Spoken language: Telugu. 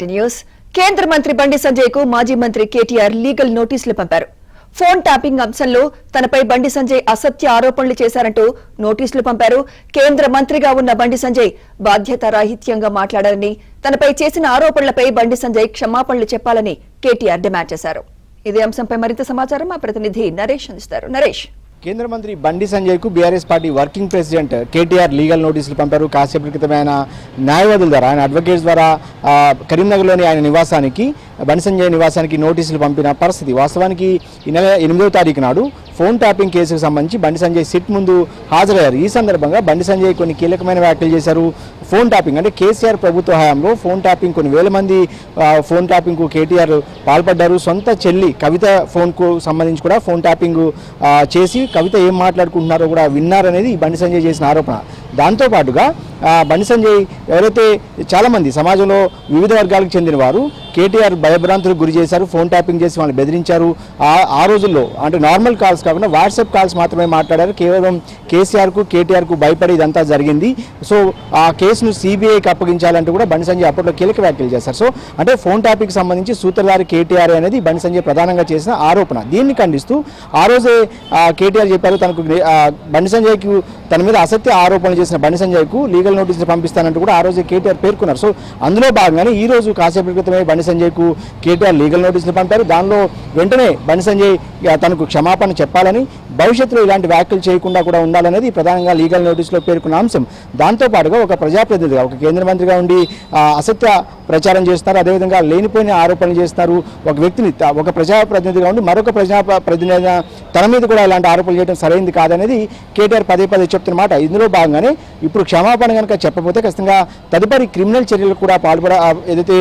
న్యూస్ కేంద్ర మంత్రి బండి సంజయ్ కు మాజీ మంత్రి కేటీఆర్ లీగల్ నోటీసులు పంపారు. ఫోన్ ట్యాపింగ్ అంశంలో తనపై బండి సంజయ్ అసత్య ఆరోపణలు చేశారంటూ నోటీసులు పంపారు. కేంద్ర మంత్రిగా ఉన్న బండి సంజయ్ బాధ్యతారాహిత్యంగా మాట్లాడారని, తనపై చేసిన ఆరోపణలపై బండి సంజయ్ క్షమాపణలు చెప్పాలని కేటీఆర్ డిమాండ్ చేశారు. ఇదే అంశంపై మరింత సమాచారం మా ప్రతినిధి నరేష్ అందిస్తారు. నరేష్, కేంద్ర మంత్రి బండి సంజయ్ కు BRS party working president KTR legal నోటీసులు పంపారు. కాసేపటి క్రితమే ఆయన న్యాయవాదుల ద్వారా, ఆయన అడ్వకేట్స్ ద్వారా కరీంనగర్లోని ఆయన నివాసానికి, బండి సంజయ్ నివాసానికి నోటీసులు పంపిన పరిస్థితి. వాస్తవానికి ఈ నెల 8వ తారీఖు నాడు ఫోన్ ట్యాపింగ్ కేసుకు సంబంధించి బండి సంజయ్ సిట్ ముందు హాజరయ్యారు. ఈ సందర్భంగా బండి సంజయ్ కొన్ని కీలకమైన వ్యాఖ్యలు చేశారు. ఫోన్ ట్యాపింగ్ అంటే కేసీఆర్ ప్రభుత్వ హయాంలో ఫోన్ ట్యాపింగ్, కొన్ని వేల మంది ఫోన్ ట్యాపింగ్కు కేటీఆర్ పాల్పడ్డారు. సొంత చెల్లి కవిత ఫోన్కు సంబంధించి కూడా ఫోన్ ట్యాపింగ్ చేసి కవిత ఏం మాట్లాడుకుంటున్నారో కూడా విన్నారనేది బండి సంజయ్ చేసిన ఆరోపణ. దాంతోపాటుగా బండి సంజయ్ ఎవరైతే చాలామంది సమాజంలో వివిధ వర్గాలకు చెందిన వారు కేటీఆర్ భయభ్రాంతులకు గురి చేశారు, ఫోన్ ట్యాపింగ్ చేసి వాళ్ళని బెదిరించారు. ఆ రోజుల్లో అంటే నార్మల్ కాల్స్ కాకుండా వాట్సాప్ కాల్స్ మాత్రమే మాట్లాడారు. కేవలం కేసీఆర్కు కేటీఆర్కు భయపడి ఇదంతా జరిగింది. సో ఆ కేసును సిబిఐకి అప్పగించాలంటూ కూడా బండి సంజయ్ అప్పట్లో కీలక వ్యాఖ్యలు చేశారు. సో అంటే ఫోన్ ట్యాపింగ్కి సంబంధించి సూత్రధారి కేటీఆర్ అనేది బండి సంజయ్ ప్రధానంగా చేసిన ఆరోపణ. దీన్ని ఖండిస్తూ ఆ రోజే కేటీఆర్ చెప్పారు, తనకు బండి సంజయ్కు తన మీద అసత్య ఆరోపణలు చేసిన బండి సంజయ్కు లీగల్ నోటీసులు పంపిస్తానంటూ కూడా ఆ రోజే కేటీఆర్ పేర్కొన్నారు. సో అందులో భాగంగానే ఈ రోజు కాసేపటి క్రితమే బండి సంజయ్కు కేటీఆర్ లీగల్ నోటీసులు పంపారు. దానిలో వెంటనే బండి సంజయ్ తనకు క్షమాపణ చెప్పాలని, భవిష్యత్తులో ఇలాంటి వ్యాఖ్యలు చేయకుండా కూడా ఉండాలనేది ప్రధానంగా లీగల్ నోటీసులో పేర్కొన్న అంశం. దాంతోపాటుగా ఒక ప్రజాప్రతినిధిగా, ఒక కేంద్ర మంత్రిగా ఉండి అసత్య ప్రచారం చేస్తున్నారు, అదేవిధంగా లేనిపోయిన ఆరోపణలు చేస్తున్నారు. ఒక వ్యక్తిని, ఒక ప్రజాప్రతినిధిగా ఉండి మరొక ప్రజాప్రతినిధిగా తన మీద కూడా ఇలాంటి ఆరోపణలు చేయడం సరైనది కాదనేది కేటీఆర్ పదే పదే చెప్తున్నమాట. ఇందులో భాగంగానే ఇప్పుడు క్షమాపణ కనుక చెప్పకపోతే ఖచ్చితంగా తదుపరి క్రిమినల్ చర్యలు కూడా ఏదైతే